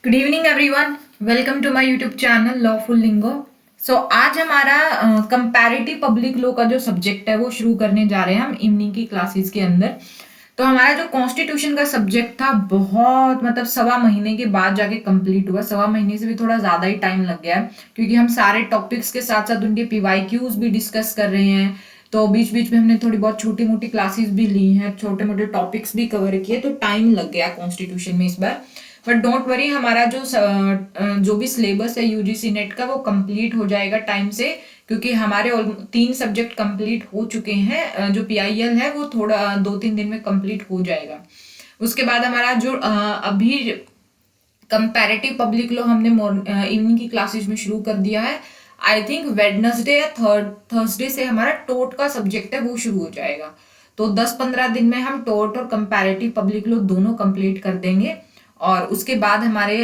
Good evening everyone, welcome to my YouTube channel lawful lingo. आज हमारा comparative public law का जो subject है वो शुरू करने जा रहे हैं हम इवनिंग की क्लासेस के अंदर। तो हमारा जो कॉन्स्टिट्यूशन का सब्जेक्ट था बहुत मतलब 1.25 महीने के बाद जाके कंप्लीट हुआ। 1.25 महीने से भी थोड़ा ज्यादा ही टाइम लग गया है क्योंकि हम सारे टॉपिक्स के साथ साथ उनके पीवाईक्यूज भी डिस्कस कर रहे हैं। तो बीच बीच में हमने थोड़ी बहुत छोटी मोटी क्लासेस भी ली हैं, छोटे मोटे टॉपिक्स भी कवर किए, तो टाइम लग गया कॉन्स्टिट्यूशन में इस बार। बट डोंट वरी, हमारा जो भी सिलेबस है यूजीसी नेट का वो कंप्लीट हो जाएगा टाइम से, क्योंकि हमारे 3 सब्जेक्ट कंप्लीट हो चुके हैं। जो पीआईएल है वो थोड़ा 2-3 दिन में कंप्लीट हो जाएगा। उसके बाद हमारा जो अभी कंपैरेटिव पब्लिक लॉ हमने इवनिंग की क्लासेस में शुरू कर दिया है। आई थिंक वेडनेसडे या थर्सडे से हमारा टोट का सब्जेक्ट है वो शुरू हो जाएगा। तो 10-15 दिन में हम टोट और कंपैरेटिव पब्लिक लॉ दोनों कंप्लीट कर देंगे। और उसके बाद हमारे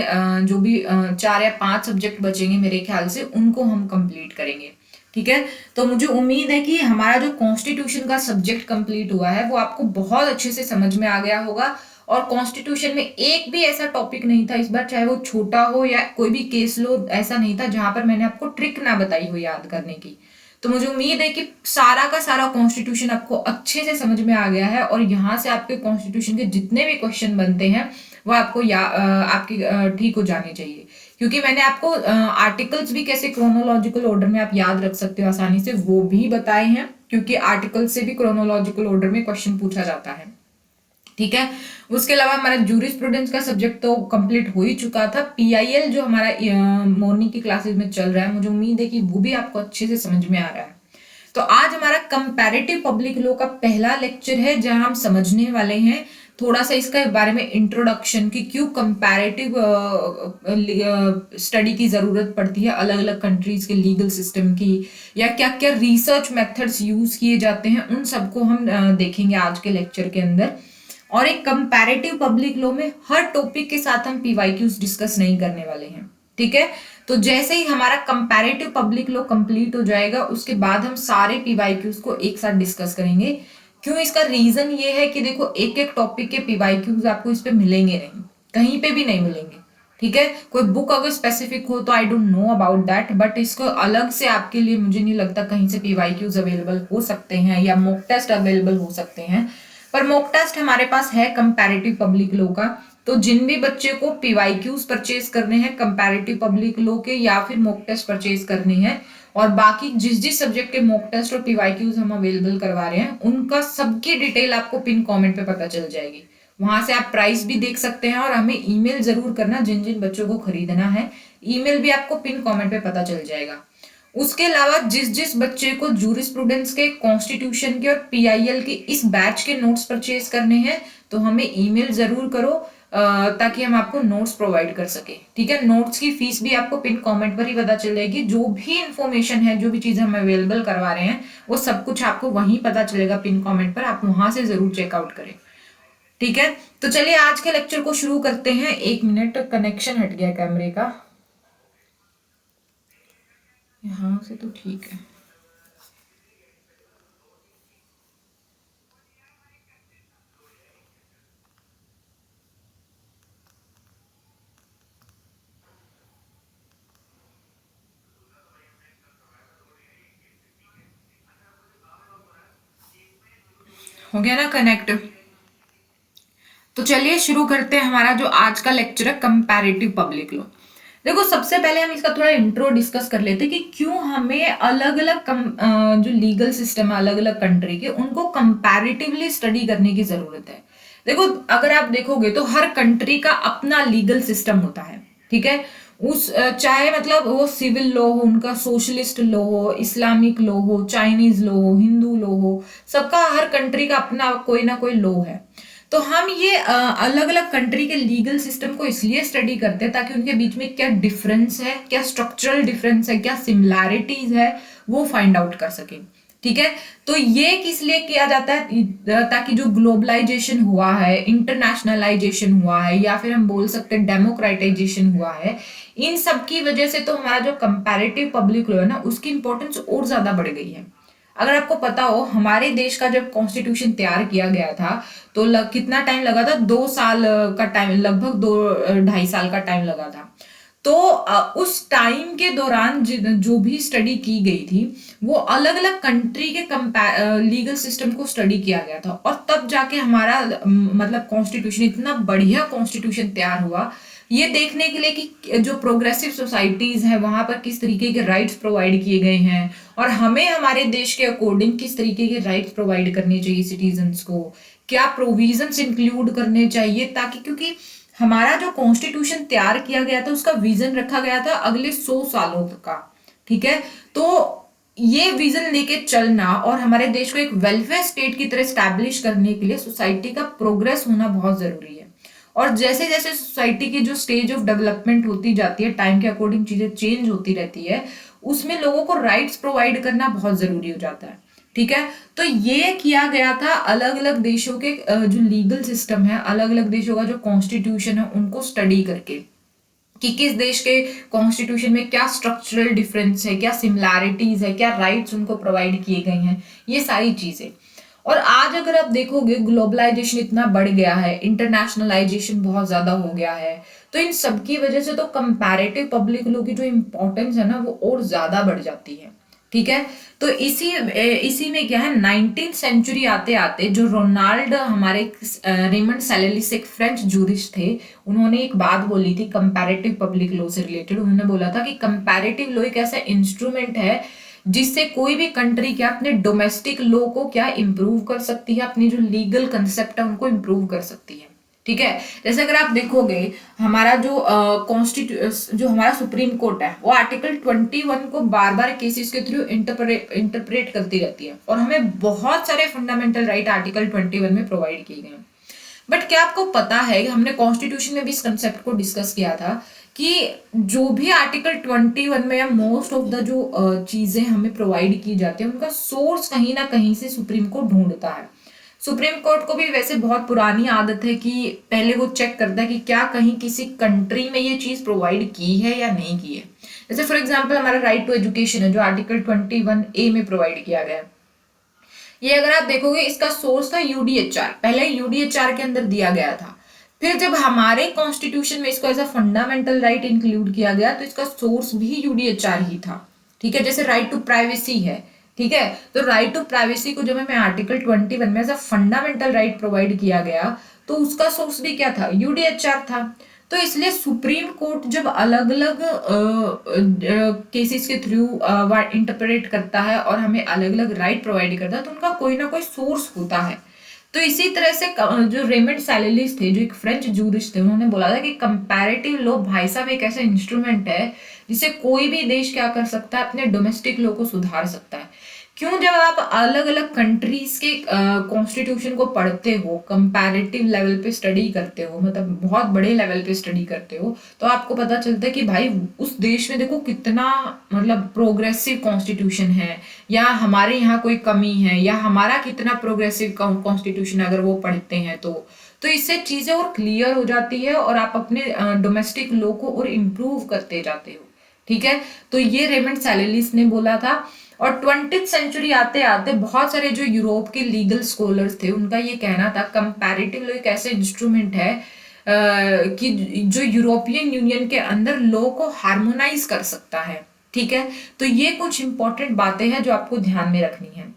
जो भी 4 या 5 सब्जेक्ट बचेंगे मेरे ख्याल से, उनको हम कंप्लीट करेंगे। ठीक है, तो मुझे उम्मीद है कि हमारा जो कॉन्स्टिट्यूशन का सब्जेक्ट कंप्लीट हुआ है वो आपको बहुत अच्छे से समझ में आ गया होगा। और कॉन्स्टिट्यूशन में एक भी ऐसा टॉपिक नहीं था इस बार, चाहे वो छोटा हो या कोई भी केस लो, ऐसा नहीं था जहां पर मैंने आपको ट्रिक ना बताई हो याद करने की। तो मुझे उम्मीद है कि सारा का सारा कॉन्स्टिट्यूशन आपको अच्छे से समझ में आ गया है और यहाँ से आपके कॉन्स्टिट्यूशन के जितने भी क्वेश्चन बनते हैं वो आपको आपके ठीक हो जाने चाहिए। क्योंकि मैंने आपको आर्टिकल्स भी कैसे क्रोनोलॉजिकल ऑर्डर में आप याद रख सकते हो आसानी से वो भी बताए हैं, क्योंकि आर्टिकल्स से भी क्रोनोलॉजिकल ऑर्डर में क्वेश्चन पूछा जाता है। ठीक है, उसके अलावा हमारा जूरिस्प्रूडेंस का सब्जेक्ट तो कंप्लीट हो ही चुका था। पीआईएल जो हमारा मॉर्निंग की क्लासेस में चल रहा है, मुझे उम्मीद है कि वो भी आपको अच्छे से समझ में आ रहा है। तो आज हमारा कंपैरेटिव पब्लिक लॉ का पहला लेक्चर है जहां हम समझने वाले हैं थोड़ा सा इसके बारे में इंट्रोडक्शन की, क्यों कंपैरेटिव स्टडी की जरूरत पड़ती है अलग अलग कंट्रीज के लीगल सिस्टम की, या क्या क्या रिसर्च मेथड्स यूज किए जाते हैं, उन सबको हम देखेंगे आज के लेक्चर के अंदर। और एक कंपैरेटिव पब्लिक लॉ में हर टॉपिक के साथ हम पीवाईक्यूज डिस्कस नहीं करने वाले हैं। ठीक है, तो जैसे ही हमारा कंपैरेटिव पब्लिक लॉ कंप्लीट हो जाएगा उसके बाद हम सारे पीवाईक्यूज को एक साथ डिस्कस करेंगे। क्यों? इसका रीजन ये है कि देखो, एक एक टॉपिक के पीवाईक्यूज आपको इस पे मिलेंगे नहीं, कहीं पे भी नहीं मिलेंगे। ठीक है, कोई बुक अगर स्पेसिफिक हो तो I don't know about that, but इसको अलग से आपके लिए मुझे नहीं लगता कहीं से पीवाईक्यूज अवेलेबल हो सकते हैं या मॉक टेस्ट अवेलेबल हो सकते हैं। पर मॉक टेस्ट हमारे पास है कंपैरेटिव पब्लिक लॉ का। तो जिन भी बच्चे को पीवाईक्यूज परचेज करने हैं कंपैरेटिव पब्लिक लॉ के, या फिर मॉक टेस्ट परचेज करने हैं, और बाकी जिस जिस सब्जेक्ट के मॉक टेस्ट और पीवाईक्यूज हम अवेलेबल करवा रहे हैं, उनका सबकी डिटेल आपको पिन कमेंट पे पता चल जाएगी। वहां से आप प्राइस भी देख सकते हैं, और हमें ईमेल जरूर करना जिन जिन बच्चों को खरीदना है। ईमेल भी आपको पिन कमेंट पे पता चल जाएगा। उसके अलावा जिस जिस बच्चे को जूरिस्प्रूडेंस के, कॉन्स्टिट्यूशन के और पीआईएल के इस बैच के नोट्स परचेज करने हैं तो हमें ईमेल जरूर करो, ताकि हम आपको नोट्स प्रोवाइड कर सके। ठीक है, नोट्स की फीस भी आपको पिन कमेंट पर ही पता चल जाएगी। जो भी इंफॉर्मेशन है, जो भी चीजें हम अवेलेबल करवा रहे हैं, वो सब कुछ आपको वहीं पता चलेगा पिन कमेंट पर। आप वहां से जरूर चेकआउट करें। ठीक है, तो चलिए आज के लेक्चर को शुरू करते हैं। 1 मिनट, कनेक्शन हट गया कैमरे का, यहाँ से तो ठीक है। हो गया ना कनेक्ट? तो चलिए शुरू करते हैं हमारा जो आज का लेक्चर है कंपैरेटिव पब्लिक लॉ। देखो, सबसे पहले हम इसका थोड़ा इंट्रो डिस्कस कर लेते हैं कि क्यों हमें अलग अलग जो लीगल सिस्टम है अलग अलग कंट्री के, उनको कंपैरेटिवली स्टडी करने की जरूरत है। देखो, अगर आप देखोगे तो हर कंट्री का अपना लीगल सिस्टम होता है। ठीक है, चाहे मतलब वो सिविल लॉ हो, उनका सोशलिस्ट लॉ हो, इस्लामिक लॉ हो, चाइनीज लॉ हो, हिंदू लॉ हो, सबका हर कंट्री का अपना कोई ना कोई लॉ है। तो हम ये अलग अलग कंट्री के लीगल सिस्टम को इसलिए स्टडी करते हैं ताकि उनके बीच में क्या डिफरेंस है, क्या स्ट्रक्चरल डिफरेंस है, क्या सिमिलैरिटीज है, वो फाइंड आउट कर सके। ठीक है, तो ये किस लिए किया जाता है? ताकि जो ग्लोबलाइजेशन हुआ है, इंटरनेशनलाइजेशन हुआ है, या फिर हम बोल सकते हैं डेमोक्रेटाइजेशन हुआ है, इन सब की वजह से तो हमारा जो कंपैरेटिव पब्लिक लॉ है ना, उसकी इंपॉर्टेंस और ज्यादा बढ़ गई है। अगर आपको पता हो, हमारे देश का जब कॉन्स्टिट्यूशन तैयार किया गया था तो कितना टाइम लगा था? 2 साल का टाइम, लगभग 2-2.5 साल का टाइम लगा था। तो उस टाइम के दौरान जो भी स्टडी की गई थी वो अलग अलग कंट्री के लीगल सिस्टम को स्टडी किया गया था, और तब जाके हमारा मतलब कॉन्स्टिट्यूशन, इतना बढ़िया कॉन्स्टिट्यूशन तैयार हुआ, ये देखने के लिए कि जो प्रोग्रेसिव सोसाइटीज है वहां पर किस तरीके के राइट्स प्रोवाइड किए गए हैं, और हमें हमारे देश के अकॉर्डिंग किस तरीके के राइट्स प्रोवाइड करने चाहिए सिटीजन्स को, क्या प्रोविजंस इंक्लूड करने चाहिए, ताकि, क्योंकि हमारा जो कॉन्स्टिट्यूशन तैयार किया गया था उसका विजन रखा गया था अगले 100 सालों का। ठीक है, तो ये विजन लेके चलना और हमारे देश को एक वेलफेयर स्टेट की तरह स्टैब्लिश करने के लिए सोसाइटी का प्रोग्रेस होना बहुत जरूरी है। और जैसे जैसे सोसाइटी की जो स्टेज ऑफ डेवलपमेंट होती जाती है, टाइम के अकॉर्डिंग चीजें चेंज होती रहती है, उसमें लोगों को राइट्स प्रोवाइड करना बहुत जरूरी हो जाता है। ठीक है, तो ये किया गया था अलग अलग देशों के जो लीगल सिस्टम है, अलग अलग देशों का जो कॉन्स्टिट्यूशन है, उनको स्टडी करके कि किस देश के कॉन्स्टिट्यूशन में क्या स्ट्रक्चरल डिफरेंस है, क्या सिमिलैरिटीज है, क्या राइट्स उनको प्रोवाइड किए गए हैं, ये सारी चीजें। और आज अगर आप देखोगे, ग्लोबलाइजेशन इतना बढ़ गया है, इंटरनेशनलाइजेशन बहुत ज्यादा हो गया है, तो इन सब की वजह से तो कंपैरेटिव पब्लिक लॉ की जो इम्पोर्टेंस है ना, वो और ज्यादा बढ़ जाती है। ठीक है, तो इसी में क्या है, 19th सेंचुरी आते आते जो रोनाल्ड, हमारे रेमंड सैलेलिस, एक फ्रेंच जूरिस्ट थे, उन्होंने एक बात बोली थी कंपैरेटिव पब्लिक लॉ से रिलेटेड। उन्होंने बोला था कि कंपैरेटिव लॉ एक ऐसा इंस्ट्रूमेंट है जिससे कोई भी कंट्री क्या अपने डोमेस्टिक लॉ को क्या इंप्रूव कर सकती है, अपनी जो लीगल कंसेप्ट है उनको इंप्रूव कर सकती है। ठीक है, जैसे अगर आप देखोगे, हमारा जो जो हमारा सुप्रीम कोर्ट है, वो आर्टिकल 21 को बार बार केसेस के थ्रू इंटरप्रेट करती रहती है, और हमें बहुत सारे फंडामेंटल राइट आर्टिकल 21 में प्रोवाइड किए गए हैं। बट क्या आपको पता है कि हमने कॉन्स्टिट्यूशन में भी इस कंसेप्ट को डिस्कस किया था कि जो भी आर्टिकल 21 में या मोस्ट ऑफ द जो चीजें हमें प्रोवाइड की जाती है, उनका सोर्स कहीं ना कहीं से सुप्रीम कोर्ट ढूंढता है। सुप्रीम कोर्ट को भी वैसे बहुत पुरानी आदत है कि पहले वो चेक करता है कि क्या कहीं किसी कंट्री में ये चीज प्रोवाइड की है या नहीं की है। जैसे फॉर एग्जांपल हमारा राइट टू एजुकेशन है, जो आर्टिकल 21A में प्रोवाइड किया गया है। ये अगर आप देखोगे, इसका सोर्स था यूडीएचआर, पहले यूडीएचआर के अंदर दिया गया था, फिर जब हमारे कॉन्स्टिट्यूशन में इसको as a fundamental right include किया गया तो इसका सोर्स भी यूडीएचआर ही था। ठीक है, जैसे राइट टू प्राइवेसी है, ठीक है, तो राइट टू प्राइवेसी को जब हमें आर्टिकल 21 में as a fundamental right provide किया गया तो उसका सोर्स भी क्या था? यूडीएचआर था। तो इसलिए सुप्रीम कोर्ट जब अलग अलग केसेस के थ्रू इंटरप्रेट करता है और हमें अलग अलग राइट प्रोवाइड करता है, तो उनका कोई ना कोई सोर्स होता है। तो इसी तरह से जो रेमंड सैलेलिस थे, जो एक फ्रेंच जूरिस्ट थे, उन्होंने बोला था कि कंपैरेटिव लॉ भाई साहब एक ऐसा इंस्ट्रूमेंट है जिससे कोई भी देश क्या कर सकता है, अपने डोमेस्टिक लॉ को सुधार सकता है। क्यों? जब आप अलग अलग कंट्रीज के कॉन्स्टिट्यूशन को पढ़ते हो, कंपैरेटिव लेवल पे स्टडी करते हो, मतलब बहुत बड़े लेवल पे स्टडी करते हो, तो आपको पता चलता है कि भाई उस देश में देखो कितना मतलब प्रोग्रेसिव कॉन्स्टिट्यूशन है, या हमारे यहाँ कोई कमी है, या हमारा कितना प्रोग्रेसिव कॉन्स्टिट्यूशन, अगर वो पढ़ते हैं तो इससे चीजें और क्लियर हो जाती है और आप अपने डोमेस्टिक लॉ को और इम्प्रूव करते जाते हो। ठीक है, तो ये रेमंड सैलेलिस ने बोला था। और 20th सेंचुरी आते आते बहुत सारे जो यूरोप के लीगल स्कॉलर्स थे, उनका ये कहना था कंपैरेटिव लॉ एक ऐसे इंस्ट्रूमेंट है कि जो यूरोपियन यूनियन के अंदर लॉ को हार्मोनाइज कर सकता है। ठीक है, तो ये कुछ इंपॉर्टेंट बातें हैं जो आपको ध्यान में रखनी है।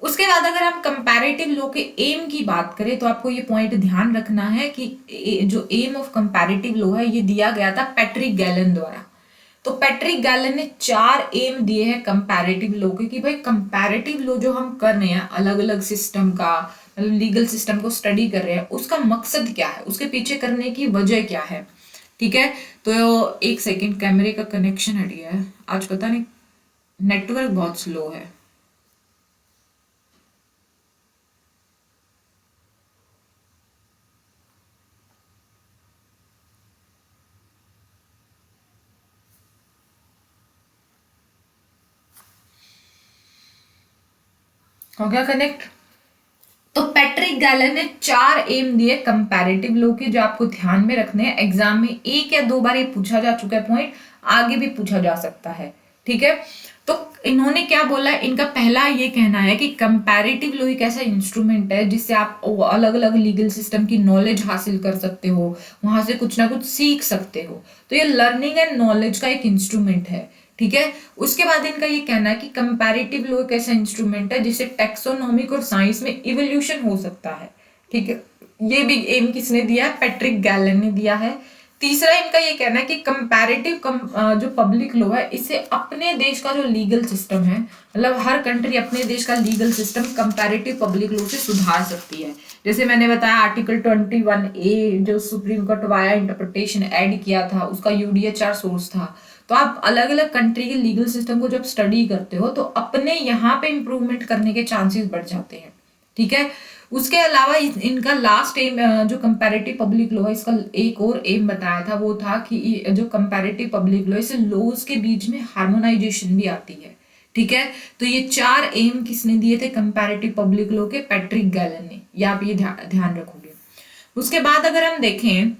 उसके बाद अगर हम कंपैरेटिव लॉ के एम की बात करें तो आपको ये पॉइंट ध्यान रखना है कि जो एम ऑफ कंपैरेटिव लॉ है ये दिया गया था पैट्रिक गैलन द्वारा। तो पैट्रिक गैलन ने 4 एम दिए हैं कंपैरेटिव लॉ के, कि भाई कंपैरेटिव लॉ जो हम कर रहे हैं, अलग अलग सिस्टम का, मतलब लीगल सिस्टम को स्टडी कर रहे हैं, उसका मकसद क्या है, उसके पीछे करने की वजह क्या है। ठीक है, तो एक सेकेंड, कैमरे का कनेक्शन हट गया है आज, पता नहीं नेटवर्क बहुत स्लो है। हो गया कनेक्ट? तो पैट्रिक गैलन ने 4 एम दिए कंपैरेटिव लॉ के, जो आपको ध्यान में रखने हैं। एग्जाम में 1 या 2 बार ये पूछा जा चुका है पॉइंट, आगे भी पूछा जा सकता है। ठीक है, तो इन्होंने क्या बोला, इनका पहला ये कहना है कि कंपैरेटिव लॉ एक ऐसा इंस्ट्रूमेंट है जिससे आप अलग अलग लीगल सिस्टम की नॉलेज हासिल कर सकते हो, वहां से कुछ ना कुछ सीख सकते हो। तो ये लर्निंग एंड नॉलेज का एक इंस्ट्रूमेंट है, ठीक है। उसके बाद इनका ये कहना है कि कंपैरेटिव लॉ एक ऐसा इंस्ट्रूमेंट है जिससे टेक्सोनॉमिक और साइंस में इवोल्यूशन हो सकता है, ठीक है। ये भी एम किसने दिया है, पैट्रिक गैलन ने दिया है। तीसरा इनका ये कहना है कि कंपैरेटिव जो पब्लिक लॉ है, इससे अपने देश का जो लीगल सिस्टम है, मतलब हर कंट्री अपने देश का legal system comparative public law से सुधार सकती है। जैसे मैंने बताया आर्टिकल 21A जो supreme court via interpretation add किया था, उसका यूडीएचआर सोर्स था। तो आप अलग अलग कंट्री के लीगल सिस्टम को जब स्टडी करते हो तो अपने यहाँ पे इंप्रूवमेंट करने के चांसेस बढ़ जाते हैं, ठीक है। उसके अलावा इनका लास्ट एम जो कंपैरेटिव पब्लिक लॉ है, इसका एक और एम बताया था, वो था कि जो कंपैरेटिव पब्लिक लॉ, इससे लॉज के बीच में हार्मोनाइजेशन भी आती है, ठीक है। तो ये 4 एम किसने दिए थे कंपैरेटिव पब्लिक लॉ के, पैट्रिक गैलन ने। ये आप ये ध्यान रखोगे। उसके बाद अगर हम देखें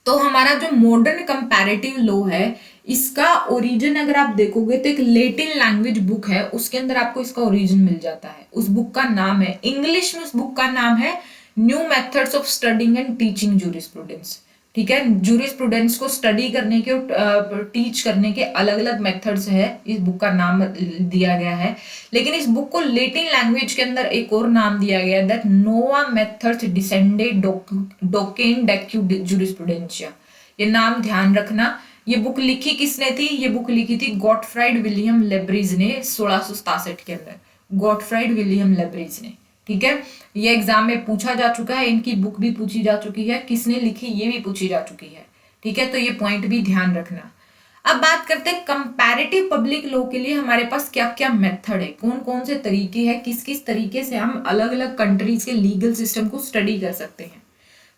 तो हमारा जो मॉडर्न कंपैरेटिव लॉ है, इसका ओरिजिन अगर आप देखोगे तो एक लैटिन लैंग्वेज बुक है, उसके अंदर आपको इसका ओरिजिन मिल जाता है। उस बुक का नाम है, इंग्लिश में उस बुक का नाम है new methods of studying and teaching jurisprudence, ठीक है। जूरिस्प्रूडेंस को स्टडी करने के और टीच करने के अलग अलग मेथड्स है, इस बुक का नाम दिया गया है। लेकिन इस बुक को लैटिन लैंग्वेज के अंदर एक और नाम दिया गया है, दैट नोवा मेथड्स डिसेंडेड डोकेन डेक्यू जूरिस्प्रूडेंशिया। ये नाम ध्यान रखना। ये बुक लिखी किसने थी, ये बुक लिखी थी गॉटफ्राइड विलियम लेब्रिज ने 1667 के अंदर, गॉटफ्राइड विलियम लेब्रिज ने, ठीक है। ये एग्जाम में पूछा जा चुका है, इनकी बुक भी पूछी जा चुकी है, किसने लिखी ये भी पूछी जा चुकी है, ठीक है। तो ये पॉइंट भी ध्यान रखना। अब बात करते हैं कंपैरेटिव पब्लिक लॉ के लिए हमारे पास क्या क्या मेथड है, कौन कौन से तरीके हैं, किस किस तरीके से हम अलग अलग कंट्रीज के लीगल सिस्टम को स्टडी कर सकते हैं।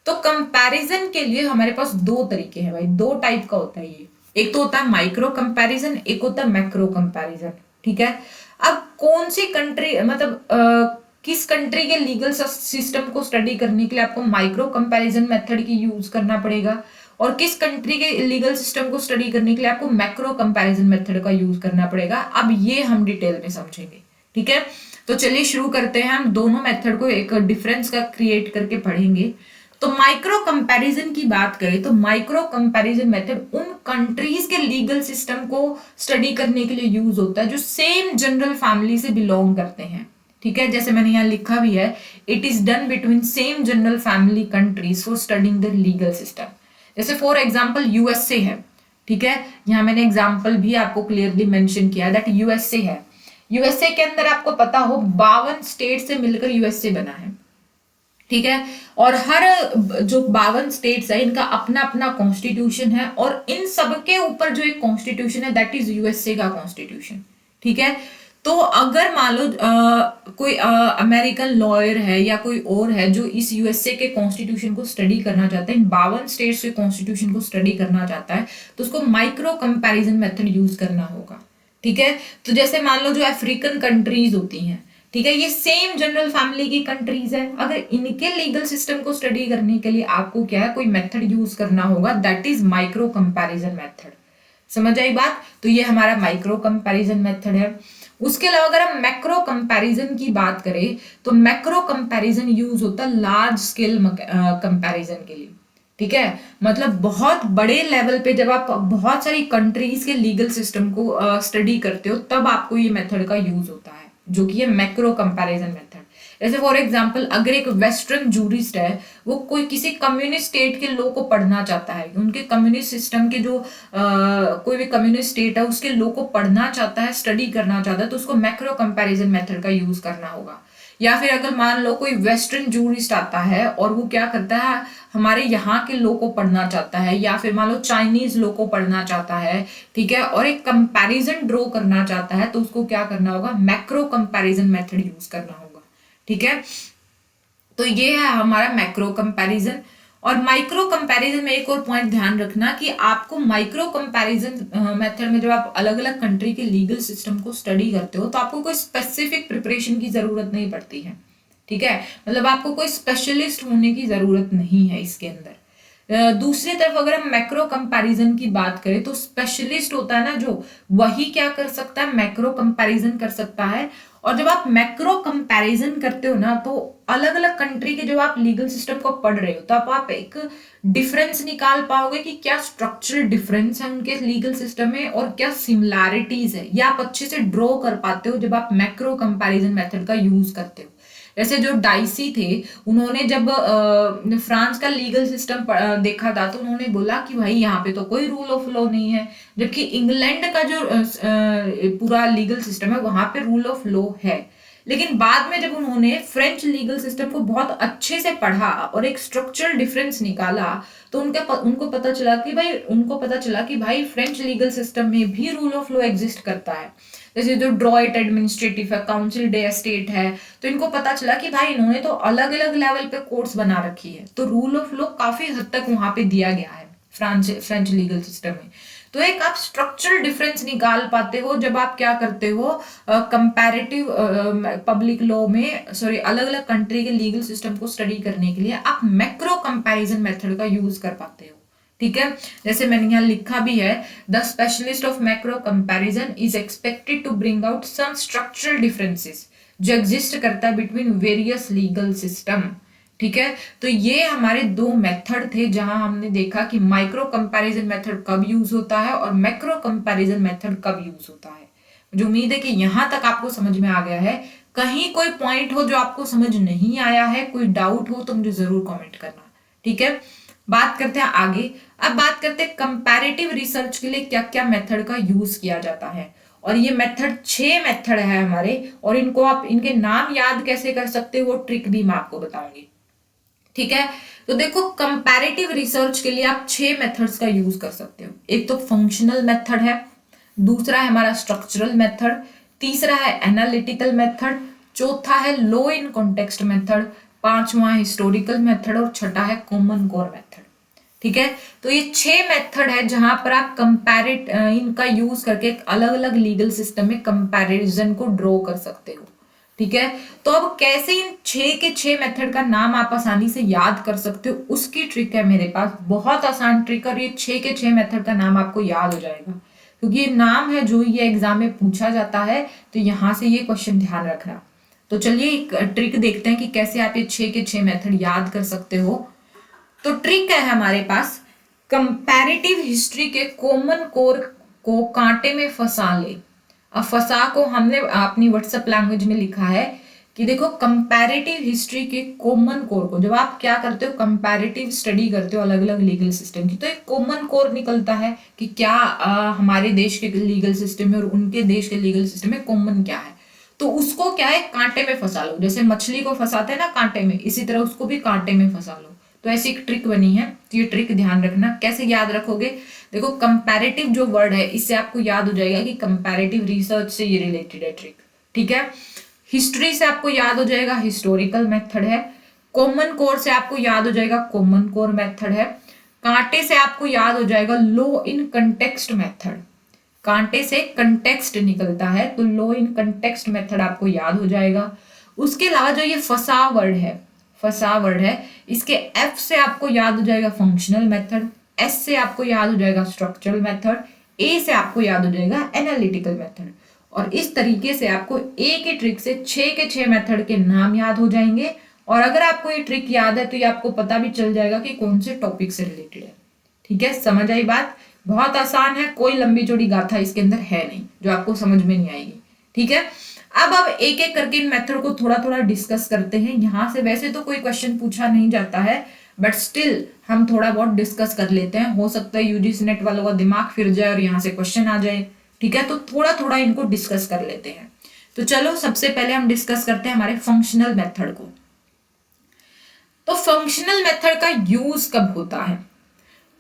तो कंपैरिजन के लिए हमारे पास 2 तरीके हैं भाई, 2 टाइप का होता है ये। एक तो होता है माइक्रो कंपैरिजन, एक होता है मैक्रो कंपैरिजन, ठीक है। अब कौन सी कंट्री, मतलब किस कंट्री के लीगल सिस्टम को स्टडी करने के लिए आपको माइक्रो कंपैरिजन मेथड की यूज करना पड़ेगा, और किस कंट्री के लीगल सिस्टम को स्टडी करने के लिए आपको मैक्रो कंपैरिजन मेथड का यूज करना पड़ेगा। अब ये हम डिटेल में समझेंगे, ठीक है। तो चलिए शुरू करते हैं। हम दोनों मेथड को एक डिफरेंस का क्रिएट करके पढ़ेंगे। तो माइक्रो कंपैरिजन की बात करें तो माइक्रो कंपैरिजन मेथड उन कंट्रीज के लीगल सिस्टम को स्टडी करने के लिए यूज होता है जो सेम जनरल फैमिली से बिलोंग करते हैं, ठीक है। जैसे मैंने यहाँ लिखा भी है, it is done between same general family countries for studying the legal system. जैसे फॉर एग्जांपल यूएसए है, ठीक है। यहाँ मैंने एग्जांपल भी आपको क्लियरली मेंशन किया दैट यूएसए है। यूएसए के अंदर आपको पता हो 52 स्टेट से मिलकर यूएसए बना है, ठीक है। और हर जो 52 स्टेट्स है इनका अपना अपना कॉन्स्टिट्यूशन है, और इन सबके ऊपर जो एक कॉन्स्टिट्यूशन है दैट इज यूएसए का कॉन्स्टिट्यूशन, ठीक है। तो अगर मान लो कोई अमेरिकन लॉयर है या कोई और है जो इस यूएसए के कॉन्स्टिट्यूशन को स्टडी करना चाहता है, इन 52 स्टेट्स के कॉन्स्टिट्यूशन को स्टडी करना चाहता है, तो उसको माइक्रो कंपैरिजन मेथड यूज करना होगा, ठीक है। तो जैसे मान लो जो अफ्रीकन कंट्रीज होती हैं, ठीक है, ये सेम जनरल फैमिली की कंट्रीज है, अगर इनके लीगल सिस्टम को स्टडी करने के लिए आपको क्या है, कोई मेथड यूज करना होगा, that is micro comparison method. समझ आई बात? तो ये हमारा माइक्रो कंपैरिजन मेथड है। उसके अलावा अगर हम मैक्रो कंपैरिजन की बात करें तो मैक्रो कंपैरिजन यूज होता है लार्ज स्केल कंपैरिजन के लिए, ठीक है। मतलब बहुत बड़े लेवल पे जब आप बहुत सारी कंट्रीज के लीगल सिस्टम को स्टडी करते हो तब आपको ये मेथड का यूज होता है, जो कि है मैक्रो कंपैरिजन मेथड। जैसे फॉर एग्जांपल अगर एक वेस्टर्न जूरिस्ट है, वो कोई किसी कम्युनिस्ट स्टेट के लॉ को पढ़ना चाहता है, उनके कम्युनिस्ट सिस्टम के जो कोई भी कम्युनिस्ट स्टेट है उसके लॉ को पढ़ना चाहता है, स्टडी करना चाहता है, तो उसको मैक्रो कंपैरिजन मेथड का यूज करना होगा। या फिर अगर मान लो कोई वेस्टर्न जूरिस्ट आता है और वो क्या करता है, हमारे यहाँ के लॉ को पढ़ना चाहता है, या फिर मान लो चाइनीज लॉ को पढ़ना चाहता है, ठीक है, और एक कंपैरिजन ड्रॉ करना चाहता है, तो उसको क्या करना होगा, मैक्रो कंपैरिजन मेथड यूज करना होगा, ठीक है। तो ये है हमारा मैक्रो कंपैरिजन। और माइक्रो कंपैरिजन में एक और पॉइंट ध्यान रखना कि आपको माइक्रो कंपैरिजन मेथड में जब आप अलग अलग कंट्री के लीगल सिस्टम को स्टडी करते हो तो आपको कोई स्पेसिफिक प्रिपरेशन की जरूरत नहीं पड़ती है, ठीक है। मतलब आपको कोई स्पेशलिस्ट होने की जरूरत नहीं है इसके अंदर। दूसरी तरफ अगर हम मैक्रो कंपैरिजन की बात करें तो स्पेशलिस्ट होता है ना जो, वही क्या कर सकता है, मैक्रो कंपैरिजन कर सकता है। और जब आप मैक्रो कंपैरिजन करते हो ना, तो अलग अलग कंट्री के जब आप लीगल सिस्टम को पढ़ रहे हो तो आप एक डिफरेंस निकाल पाओगे कि क्या स्ट्रक्चरल डिफरेंस है उनके लीगल सिस्टम में और क्या सिमिलैरिटीज है, ये आप अच्छे से ड्रॉ कर पाते हो जब आप मैक्रो कंपैरिजन मेथड का यूज करते हो। जैसे जो डाइसी थे, उन्होंने जब फ्रांस का लीगल सिस्टम देखा था तो उन्होंने बोला कि भाई यहाँ पे तो कोई रूल ऑफ लॉ नहीं है, जबकि इंग्लैंड का जो पूरा लीगल सिस्टम है वहां पे रूल ऑफ लॉ है। लेकिन बाद में जब उन्होंने फ्रेंच लीगल सिस्टम को बहुत अच्छे से पढ़ा और एक स्ट्रक्चरल डिफरेंस निकाला, तो उनको पता चला कि भाई फ्रेंच लीगल सिस्टम में भी रूल ऑफ लॉ एग्जिस्ट करता है। जैसे जो ड्रॉइट एडमिनिस्ट्रेटिव है, काउंसिल डे स्टेट है, तो इनको पता चला कि भाई इन्होंने तो अलग अलग लेवल पे कोर्ट्स बना रखी है, तो रूल ऑफ लॉ काफी हद तक वहां पे दिया गया है फ्रेंच लीगल सिस्टम में। तो एक आप स्ट्रक्चरल डिफरेंस निकाल पाते हो जब आप क्या करते हो, कंपैरेटिव पब्लिक लॉ में, सॉरी, अलग अलग कंट्री के लीगल सिस्टम को स्टडी करने के लिए आप मैक्रो कंपैरिजन मेथड का यूज कर पाते हो। ठीक है, जैसे मैंने यहाँ लिखा भी है, the specialist of macro comparison is expected to bring out some structural differences जो एग्जिस्ट करता है बिटवीन वेरियस लीगल सिस्टम। ठीक है, तो ये हमारे दो मेथड थे जहां हमने देखा कि माइक्रो कंपैरिजन मेथड कब यूज होता है और मैक्रो कंपैरिजन मेथड कब यूज होता है। मुझे उम्मीद है कि यहां तक आपको समझ में आ गया है। कहीं कोई पॉइंट हो जो आपको समझ नहीं आया है, कोई डाउट हो तो मुझे जरूर कमेंट करना। ठीक है, बात करते हैं आगे। अब बात करते हैं कंपैरेटिव रिसर्च के लिए क्या क्या मेथड का यूज किया जाता है। और ये मेथड 6 मेथड है हमारे, और इनको आप इनके नाम याद कैसे कर सकते हो वो ट्रिक भी मैं आपको बताऊंगी। ठीक है, तो देखो कंपैरेटिव रिसर्च के लिए आप 6 मेथड्स का यूज कर सकते हो। एक तो फंक्शनल मेथड है, दूसरा है हमारा स्ट्रक्चरल मेथड, तीसरा है एनालिटिकल मेथड, चौथा है लो इन कॉन्टेक्स्ट मेथड, पांचवा हिस्टोरिकल मेथड और छठा है कॉमन कोर मेथड। ठीक है, तो ये 6 मेथड है जहां पर आप कंपैरेट इनका यूज करके अलग अलग लीगल सिस्टम में कंपैरिजन को ड्रॉ कर सकते हो। ठीक है, तो अब कैसे इन 6 के 6 मेथड का नाम आप आसानी से याद कर सकते हो उसकी ट्रिक है मेरे पास, बहुत आसान ट्रिक। और ये 6 के 6 मेथड का नाम आपको याद हो जाएगा क्योंकि ये नाम है जो ये एग्जाम में पूछा जाता है, तो यहां से ये क्वेश्चन ध्यान रखना। तो चलिए एक ट्रिक देखते हैं कि कैसे आप ये 6 के 6 मेथड याद कर सकते हो। तो ट्रिक है हमारे पास, कंपैरेटिव हिस्ट्री के कॉमन कोर को कांटे में फंसा ले। अब फंसा को हमने अपनी व्हाट्सएप लैंग्वेज में लिखा है कि देखो कंपैरेटिव हिस्ट्री के कॉमन कोर को, जब आप क्या करते हो कंपैरेटिव स्टडी करते हो अलग अलग लीगल सिस्टम की, तो एक कॉमन कोर निकलता है कि क्या हमारे देश के लीगल सिस्टम में और उनके देश के लीगल सिस्टम में कॉमन क्या है। तो उसको क्या है, कांटे में फंसा लो। जैसे मछली को फंसाते हैं ना कांटे में, इसी तरह उसको भी कांटे में फंसा लो। तो ऐसी एक ट्रिक बनी है, तो ये ट्रिक ध्यान रखना। कैसे याद रखोगे, देखो कंपैरेटिव जो वर्ड है इससे आपको याद हो जाएगा कि कंपैरेटिव रिसर्च से ये रिलेटेड है ट्रिक। ठीक है, हिस्ट्री से आपको याद हो जाएगा हिस्टोरिकल मेथड है, कॉमन कोर से आपको याद हो जाएगा कॉमन कोर मेथड है, कांटे से आपको याद हो जाएगा लो इन कंटेक्स्ट मेथड। कांटे से कंटेक्स्ट निकलता है तो लो इन कंटेक्स्ट मेथड आपको याद हो जाएगा। उसके अलावा जो ये फंसा वर्ड है, इसके एफ से आपको याद हो जाएगा फंक्शनल मेथड, एस से आपको याद हो जाएगा स्ट्रक्चरल मेथड, ए से आपको याद हो जाएगा एनालिटिकल मेथड। और इस तरीके से आपको एक ही ट्रिक से 6 के 6 मेथड के नाम याद हो जाएंगे। और अगर आपको ये ट्रिक याद है तो ये आपको पता भी चल जाएगा कि कौन से टॉपिक से रिलेटेड है। ठीक है, समझ आई बात, बहुत आसान है, कोई लंबी चौड़ी गाथा इसके अंदर है नहीं जो आपको समझ में नहीं आएगी। ठीक है, अब एक एक करके इन मेथड को थोड़ा थोड़ा डिस्कस करते हैं। यहाँ से वैसे तो कोई क्वेश्चन पूछा नहीं जाता है, बट स्टिल हम थोड़ा बहुत डिस्कस कर लेते हैं। हो सकता है यूजीसी नेट वालों का दिमाग फिर जाए और यहाँ से क्वेश्चन आ जाए। ठीक है, तो थोड़ा थोड़ा इनको डिस्कस कर लेते हैं। तो चलो सबसे पहले हम डिस्कस करते हैं हमारे फंक्शनल मेथड को। तो फंक्शनल मेथड का यूज कब होता है,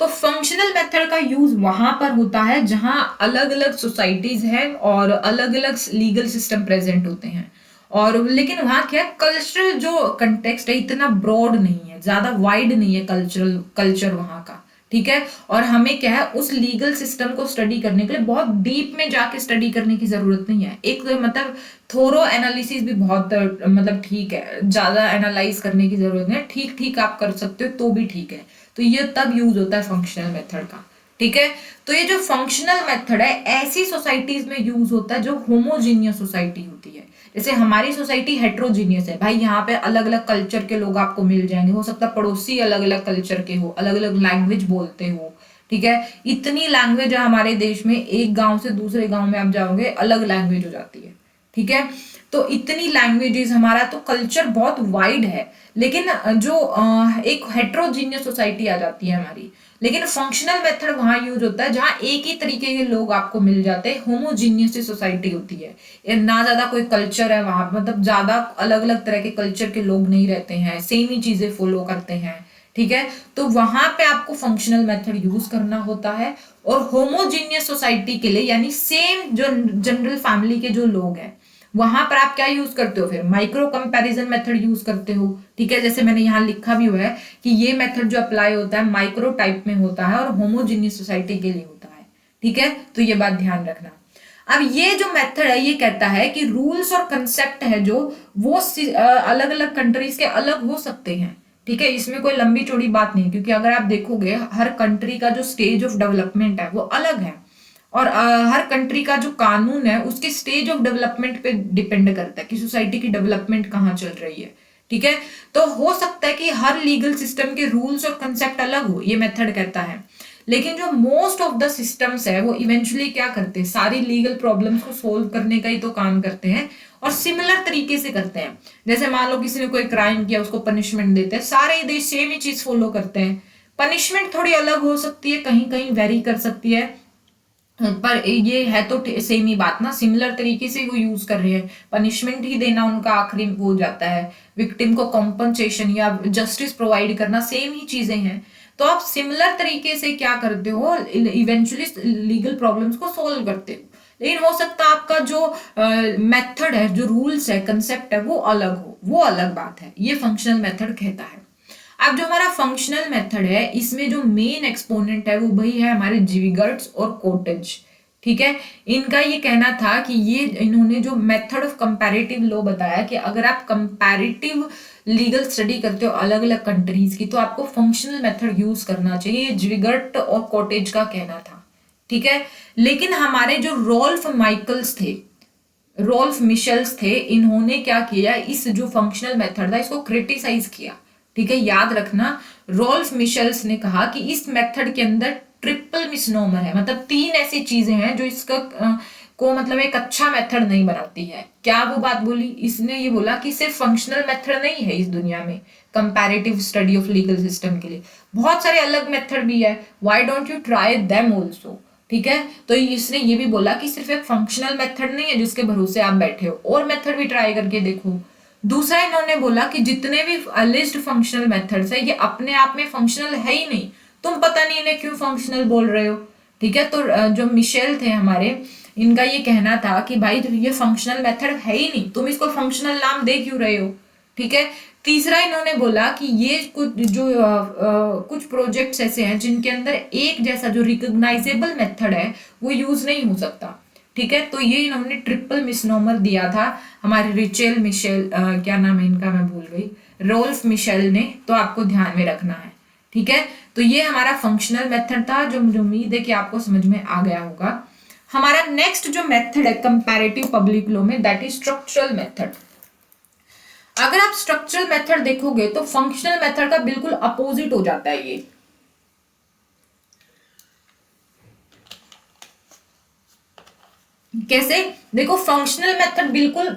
तो फंक्शनल मेथड का यूज वहां पर होता है जहां अलग अलग सोसाइटीज हैं और अलग अलग लीगल सिस्टम प्रेजेंट होते हैं। और लेकिन वहां क्या कल्चरल जो कंटेक्स्ट है इतना ब्रॉड नहीं है, ज्यादा वाइड नहीं है कल्चर वहां का। ठीक है, और हमें क्या है उस लीगल सिस्टम को स्टडी करने के लिए बहुत डीप में जाके स्टडी करने की जरूरत नहीं है। एक मतलब थोरो एनालिसिस भी बहुत मतलब ठीक है, ज्यादा एनालाइज करने की जरूरत नहीं है, ठीक ठीक आप कर सकते हो तो भी ठीक है। तो ये तब यूज होता है फंक्शनल मेथड का, ठीक है। तो ये जो फंक्शनल मेथड है ऐसी सोसाइटीज में यूज होता है जो होमोजीनियस सोसाइटी होती है। जैसे हमारी सोसाइटी हेट्रोजीनियस है भाई, यहाँ पे अलग अलग कल्चर के लोग आपको मिल जाएंगे, हो सकता है पड़ोसी अलग अलग कल्चर के हो, अलग अलग लैंग्वेज बोलते हो, ठीक है। इतनी लैंग्वेज है हमारे देश में, एक गांव से दूसरे गांव में आप जाओगे अलग लैंग्वेज हो जाती है, ठीक है। तो इतनी लैंग्वेजेस, हमारा तो कल्चर बहुत वाइड है, लेकिन जो एक हेट्रोजीनियस सोसाइटी आ जाती है हमारी। लेकिन फंक्शनल मेथड वहां यूज होता है जहां एक ही तरीके के लोग आपको मिल जाते हैं, होमोजीनियस सोसाइटी होती है, ना ज्यादा कोई कल्चर है वहां, मतलब ज्यादा अलग अलग तरह के कल्चर के लोग नहीं रहते हैं, सेम ही चीजें फॉलो करते हैं, ठीक है। तो वहां पे आपको फंक्शनल मेथड यूज करना होता है। और होमोजीनियस सोसाइटी के लिए, यानी सेम जो जनरल फैमिली के जो लोग हैं, वहां पर आप क्या यूज करते हो, फिर माइक्रो कंपैरिजन मेथड यूज करते हो, ठीक है। जैसे मैंने यहाँ लिखा भी हुआ है कि ये मेथड जो अप्लाई होता है माइक्रो टाइप में होता है और होमोजीनियस सोसाइटी के लिए होता है, ठीक है। तो ये बात ध्यान रखना। अब ये जो मेथड है ये कहता है कि रूल्स और कंसेप्ट है जो वो अलग अलग कंट्रीज के अलग हो सकते हैं, ठीक है। इसमें कोई लंबी चौड़ी बात नहीं, क्योंकि अगर आप देखोगे हर कंट्री का जो स्टेज ऑफ डेवलपमेंट है वो अलग है, और हर कंट्री का जो कानून है उसके स्टेज ऑफ डेवलपमेंट पे डिपेंड करता है कि सोसाइटी की डेवलपमेंट कहाँ चल रही है, ठीक है। तो हो सकता है कि हर लीगल सिस्टम के रूल्स और कंसेप्ट अलग हो, ये मेथड कहता है। लेकिन जो मोस्ट ऑफ द सिस्टम्स है वो इवेंचुअली क्या करते हैं, सारी लीगल प्रॉब्लम्स को सोल्व करने का ही तो काम करते हैं, और सिमिलर तरीके से करते हैं। जैसे मान लो किसी ने कोई क्राइम किया, उसको पनिशमेंट देते हैं, सारे देश सेम ही चीज फॉलो करते हैं। पनिशमेंट थोड़ी अलग हो सकती है, कहीं कहीं वेरी कर सकती है, पर ये है तो सेम ही बात ना, सिमिलर तरीके से वो यूज कर रहे हैं। पनिशमेंट ही देना उनका आखिरी हो जाता है, विक्टिम को कॉम्पनसेशन या जस्टिस प्रोवाइड करना सेम ही चीजें हैं। तो आप सिमिलर तरीके से क्या करते हो, इवेंचुअली लीगल प्रॉब्लम्स को सोल्व करते हो। लेकिन हो सकता है आपका जो मेथड है, जो रूल्स है, कंसेप्ट है, वो अलग हो, वो अलग बात है, ये फंक्शनल मेथड कहता है। अब जो हमारा फंक्शनल मेथड है इसमें जो मेन एक्सपोनेंट है वो वही है हमारे जिविगर्ट्स और कोटेज, ठीक है। इनका ये कहना था कि ये इन्होंने जो मेथड ऑफ कंपैरेटिव लॉ बताया कि अगर आप कंपैरेटिव लीगल स्टडी करते हो अलग अलग कंट्रीज की तो आपको फंक्शनल मेथड यूज करना चाहिए, ये जिविगर्ट और कोटेज का कहना था, ठीक है। लेकिन हमारे जो रोल्फ माइकल्स थे, रोल्फ मिशेल्स थे, इन्होंने क्या किया, इस जो फंक्शनल मेथड था इसको क्रिटिसाइज किया, ठीक है। याद रखना, रोल्फ मिशेल्स ने कहा कि इस मेथड के अंदर ट्रिपल मिसनोमर है, मतलब 3 ऐसी चीजें हैं जो इसका को मतलब एक अच्छा मेथड नहीं बनाती है। क्या वो बात बोली, इसने ये बोला कि सिर्फ फंक्शनल मेथड नहीं है इस दुनिया में comparative study of legal system के लिए, बहुत सारे अलग मेथड भी है, why don't you try them also, ठीक है। तो इसने ये भी बोला कि सिर्फ एक फंक्शनल मेथड नहीं है जिसके भरोसे आप बैठे हो, और मेथड भी ट्राई करके देखो। दूसरा इन्होंने बोला कि जितने भी लिस्ट फंक्शनल मेथड्स है ये अपने आप में फंक्शनल है ही नहीं, तुम पता नहीं इन्हें क्यों फंक्शनल बोल रहे हो, ठीक है। तो जो मिशेल थे हमारे, इनका ये कहना था कि भाई ये फंक्शनल मेथड है ही नहीं, तुम इसको फंक्शनल नाम दे क्यों रहे हो, ठीक है। तीसरा इन्होंने बोला कि ये कुछ प्रोजेक्ट्स ऐसे हैं जिनके अंदर एक जैसा जो रिकॉग्नाइजेबल मेथड है वो यूज नहीं हो सकता, ठीक है। तो ये इन्होंने ट्रिपल मिसनोमर दिया था हमारे रिचेल मिशेल, क्या नाम है इनका मैं भूल गई, रोल्फ मिशेल ने, तो आपको ध्यान में रखना है, ठीक है। तो ये हमारा फंक्शनल मेथड था जो मुझे उम्मीद है कि आपको समझ में आ गया होगा। हमारा नेक्स्ट जो मेथड है कंपैरेटिव पब्लिक लॉ में, दैट इज स्ट्रक्चरल मेथड। अगर आप स्ट्रक्चरल मेथड देखोगे तो फंक्शनल मेथड का बिल्कुल अपोजिट हो जाता है ये। कैसे, देखो फंक्शनल मेथड बिल्कुल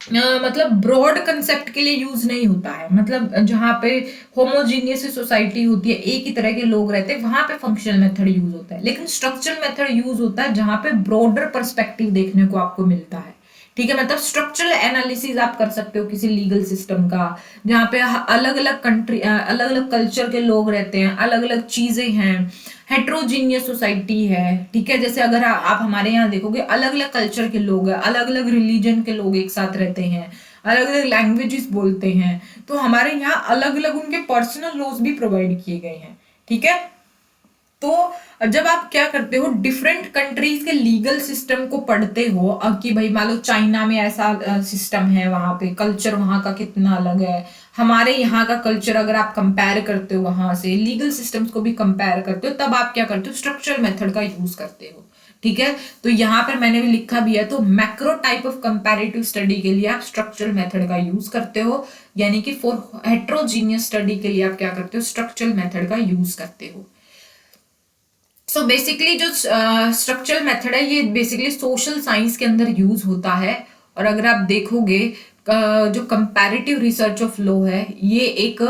मतलब ब्रॉड कंसेप्ट के लिए यूज नहीं होता है, मतलब जहां पे होमोजीनियस सोसाइटी होती है, एक ही तरह के लोग रहते हैं, वहां पे फंक्शनल मेथड यूज होता है। लेकिन स्ट्रक्चरल मेथड यूज होता है जहां पे ब्रॉडर पर्सपेक्टिव देखने को आपको मिलता है, ठीक है। मतलब स्ट्रक्चरल एनालिसिस आप कर सकते हो किसी लीगल सिस्टम का, जहाँ पे अलग अलग कंट्री, अलग अलग कल्चर के लोग रहते हैं, अलग अलग चीजें हैं, हेट्रोजीनियस सोसाइटी है, ठीक है। जैसे अगर आप हमारे यहाँ देखोगे अलग अलग कल्चर के लोग हैं, अलग अलग रिलीजन के लोग एक साथ रहते हैं, अलग अलग लैंग्वेजेस बोलते हैं, तो हमारे यहाँ अलग अलग उनके पर्सनल लॉज भी प्रोवाइड किए गए हैं, ठीक है। तो जब आप क्या करते हो, डिफरेंट कंट्रीज के लीगल सिस्टम को पढ़ते हो, अब कि भाई मान लो चाइना में ऐसा सिस्टम है, वहां पे कल्चर वहां का कितना अलग है, हमारे यहाँ का कल्चर अगर आप कंपेयर करते हो, वहां से लीगल सिस्टम्स को भी कंपेयर करते हो, तब आप क्या करते हो, स्ट्रक्चरल मेथड का यूज करते हो। ठीक है, तो यहाँ पर मैंने भी लिखा भी है, तो macro type of comparative study के लिए आप स्ट्रक्चरल मेथड का यूज करते हो, यानी कि फॉर हेट्रोजीनियस स्टडी के लिए आप क्या करते हो, स्ट्रक्चरल मेथड का यूज करते हो। सो बेसिकली जो स्ट्रक्चरल मेथड है ये बेसिकली सोशल साइंस के अंदर यूज होता है। और अगर आप देखोगे जो कंपैरेटिव रिसर्च ऑफ लॉ है, ये एक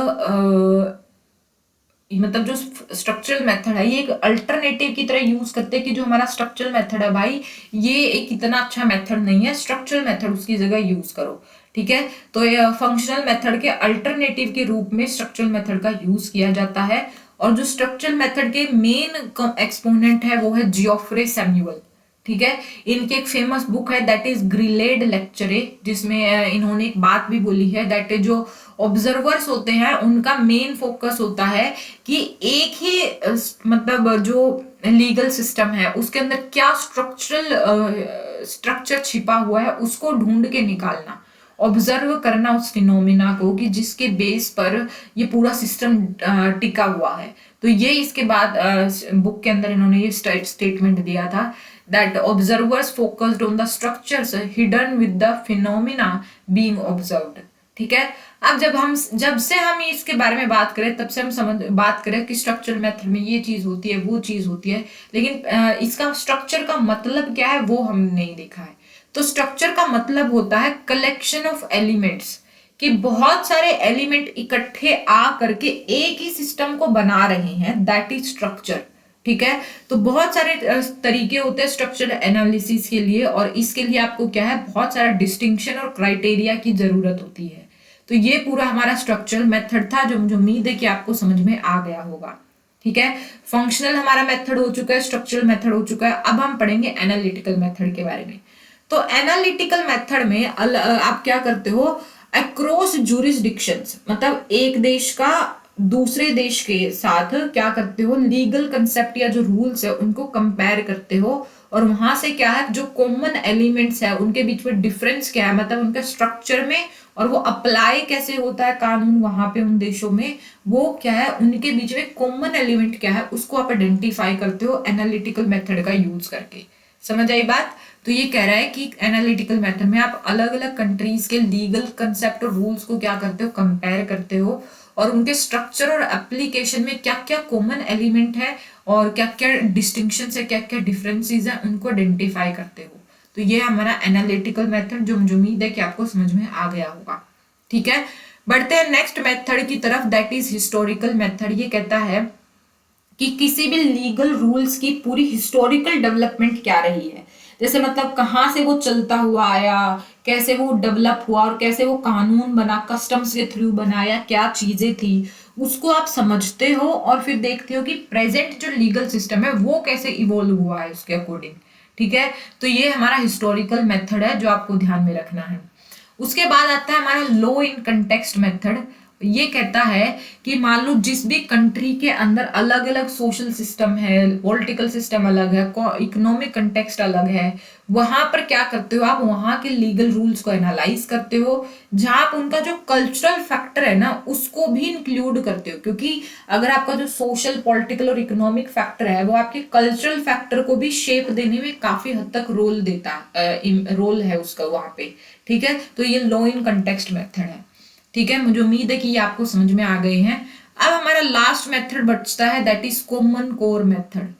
मतलब जो स्ट्रक्चरल मेथड है ये एक अल्टरनेटिव की तरह यूज करते हैं कि जो हमारा स्ट्रक्चरल मेथड है भाई ये एक इतना अच्छा मेथड नहीं है, स्ट्रक्चरल मेथड उसकी जगह यूज करो। ठीक है, तो ये फंक्शनल मेथड के अल्टरनेटिव के रूप में स्ट्रक्चरल मेथड का यूज किया जाता है। और जो स्ट्रक्चरल मेथड के मेन एक्सपोनेंट है वो है जियोफ्रे सैमुअल। ठीक है, इनकी एक फेमस बुक है दैट इज ग्रिलेड लेक्चरे, जिसमें इन्होंने एक बात भी बोली है दैट जो ऑब्जर्वर्स होते हैं उनका मेन फोकस होता है कि एक ही मतलब जो लीगल सिस्टम है उसके अंदर क्या स्ट्रक्चर छिपा हुआ है उसको ढूंढ के निकालना, ऑब्जर्व करना उस फिनोमिना को कि जिसके बेस पर ये पूरा सिस्टम टिका हुआ है। तो ये इसके बाद बुक के अंदर इन्होंने ये स्टेटमेंट दिया था that observers focused on the structures hidden with the phenomena being observed। ठीक है, अब जब से हम इसके बारे में बात करें तब से हम बात करें कि स्ट्रक्चरल मेथड में ये चीज होती है वो चीज होती है, लेकिन इसका स्ट्रक्चर का मतलब क्या है वो हम नहीं देखा है। तो स्ट्रक्चर का मतलब होता है कलेक्शन ऑफ एलिमेंट्स, कि बहुत सारे एलिमेंट इकट्ठे आ करके एक ही सिस्टम को बना रहे हैं, दैट इज स्ट्रक्चर। ठीक है, तो बहुत सारे तरीके होते हैं स्ट्रक्चरल एनालिसिस के लिए, और इसके लिए आपको क्या है, बहुत सारा डिस्टिंक्शन और क्राइटेरिया की जरूरत होती है। तो ये पूरा हमारा स्ट्रक्चरल मेथड था जो मुझे उम्मीद है कि आपको समझ में आ गया होगा। ठीक है, फंक्शनल हमारा मेथड हो चुका है, स्ट्रक्चरल मेथड हो चुका है, अब हम पढ़ेंगे एनालिटिकल मेथड के बारे में। तो एनालिटिकल मेथड में आप क्या करते हो, अक्रॉस जुरिस्डिक्शंस, मतलब एक देश का दूसरे देश के साथ क्या करते हो, लीगल कंसेप्ट या जो रूल्स है उनको कंपेयर करते हो, और वहां से क्या है जो कॉमन एलिमेंट्स है उनके बीच में डिफरेंस क्या है, मतलब उनके स्ट्रक्चर में, और वो अप्लाई कैसे होता है कानून वहां पे उन देशों में, वो क्या है उनके बीच में कॉमन एलिमेंट क्या है उसको आप आइडेंटिफाई करते हो एनालिटिकल मेथड का यूज करके। समझ आई बात? तो ये कह रहा है कि एनालिटिकल मेथड में आप अलग अलग कंट्रीज के लीगल कंसेप्ट और रूल्स को क्या करते हो, कंपेयर करते हो, और उनके स्ट्रक्चर और एप्लीकेशन में क्या क्या कॉमन एलिमेंट है और क्या क्या डिस्टिंक्शन है, क्या क्या डिफरेंसेस है, उनको आइडेंटिफाई करते हो। तो ये हमारा एनालिटिकल मेथड जो मुझे उम्मीद है कि आपको समझ में आ गया होगा। ठीक है, बढ़ते हैं नेक्स्ट मेथड की तरफ, दैट इज हिस्टोरिकल मेथड। ये कहता है कि किसी भी लीगल रूल्स की पूरी हिस्टोरिकल डेवलपमेंट क्या रही है, जैसे मतलब कहाँ से वो चलता हुआ आया, कैसे वो डेवलप हुआ, और कैसे वो कानून बना, कस्टम्स के थ्रू बनाया, क्या चीजें थी, उसको आप समझते हो, और फिर देखते हो कि प्रेजेंट जो लीगल सिस्टम है वो कैसे इवॉल्व हुआ है उसके अकॉर्डिंग। ठीक है, तो ये हमारा हिस्टोरिकल मेथड है जो आपको ध्यान में रखना है। उसके बाद आता है हमारा लॉ इन कंटेक्स्ट मेथड। ये कहता है कि मान लो जिस भी कंट्री के अंदर अलग अलग सोशल सिस्टम है, पॉलिटिकल सिस्टम अलग है, इकोनॉमिक कंटेक्स्ट अलग है, वहां पर क्या करते हो आप, वहां के लीगल रूल्स को एनालाइज करते हो, जहां आप उनका जो कल्चरल फैक्टर है ना उसको भी इंक्लूड करते हो, क्योंकि अगर आपका जो सोशल पॉलिटिकल और इकोनॉमिक फैक्टर है वो आपके कल्चरल फैक्टर को भी शेप देने में काफी हद तक रोल है उसका वहां पे। ठीक है, तो ये लॉ इन कंटेक्स्ट मेथड है। ठीक है, मुझे उम्मीद है कि ये आपको समझ में आ गए हैं। अब हमारा लास्ट मेथड बचता है that is common core method.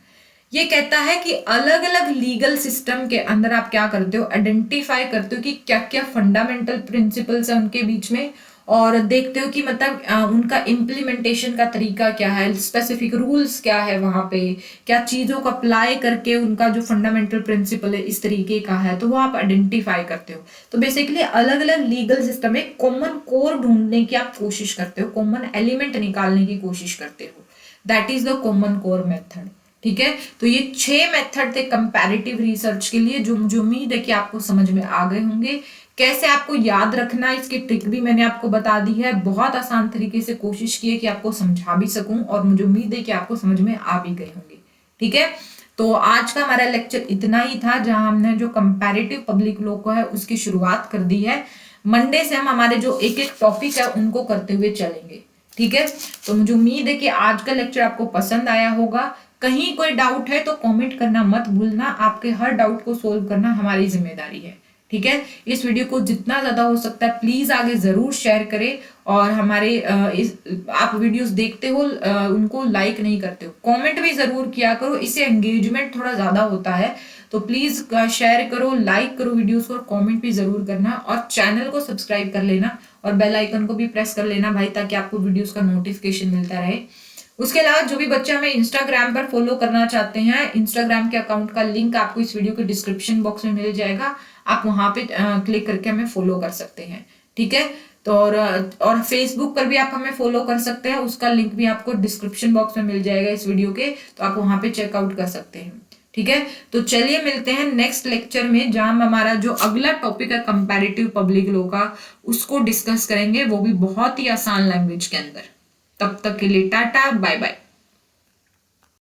ये कहता है कि अलग अलग लीगल सिस्टम के अंदर आप क्या करते हो, आइडेंटिफाई करते हो कि क्या क्या फंडामेंटल प्रिंसिपल्स है उनके बीच में, और देखते हो कि मतलब उनका इम्प्लीमेंटेशन का तरीका क्या है, स्पेसिफिक रूल्स क्या है, वहां पे क्या चीजों को अप्लाई करके उनका जो फंडामेंटल प्रिंसिपल है इस तरीके का है, तो वो आप आइडेंटिफाई करते हो। तो बेसिकली अलग अलग लीगल सिस्टम में कॉमन कोर ढूंढने की आप कोशिश करते हो, कॉमन एलिमेंट निकालने की कोशिश करते हो, that is the common core method. ठीक है, तो ये 6 मेथड थे कंपैरेटिव रिसर्च के लिए, जो मुझे उम्मीद है कि आपको समझ में आ गए होंगे। कैसे आपको याद रखना इसकी ट्रिक भी मैंने आपको बता दी है, बहुत आसान तरीके से कोशिश की है कि आपको समझा भी सकूं, और मुझे उम्मीद है कि आपको समझ में आ भी गए होंगे। ठीक है, तो आज का हमारा लेक्चर इतना ही था, जहां हमने जो कंपैरेटिव पब्लिक लॉ को है उसकी शुरुआत कर दी है। मंडे से हम हमारे जो एक एक टॉपिक है उनको करते हुए चलेंगे। ठीक है, तो मुझे उम्मीद है कि आज का लेक्चर आपको पसंद आया होगा। कहीं कोई डाउट है तो कमेंट करना मत भूलना, आपके हर डाउट को सोल्व करना हमारी जिम्मेदारी है। ठीक है, इस वीडियो को जितना ज्यादा हो सकता है प्लीज आगे जरूर शेयर करें, और हमारे आप वीडियोस देखते हो उनको लाइक नहीं करते हो, कमेंट भी जरूर किया करो, इससे एंगेजमेंट थोड़ा ज्यादा होता है। तो प्लीज शेयर करो, लाइक करो वीडियोस को, और कमेंट भी जरूर करना, और चैनल को सब्सक्राइब कर लेना, और बेल आइकन को भी प्रेस कर लेना भाई, ताकि आपको वीडियोस का नोटिफिकेशन मिलता रहे। उसके अलावा जो भी बच्चे हमें इंस्टाग्राम पर फॉलो करना चाहते हैं, इंस्टाग्राम के अकाउंट का लिंक आपको इस वीडियो के डिस्क्रिप्शन बॉक्स में मिल जाएगा, आप वहां पे क्लिक करके हमें फॉलो कर सकते हैं। ठीक है, तो और फेसबुक पर भी आप हमें फॉलो कर सकते हैं, उसका लिंक भी आपको डिस्क्रिप्शन बॉक्स में मिल जाएगा इस वीडियो के, तो आप वहां पे चेकआउट कर सकते हैं। ठीक है, तो चलिए मिलते हैं नेक्स्ट लेक्चर में, जहां हम हमारा जो अगला टॉपिक है कंपैरेटिव पब्लिक लॉ का उसको डिस्कस करेंगे, वो भी बहुत ही आसान लैंग्वेज के अंदर। तब तक के लिए टाटा बाय बाय।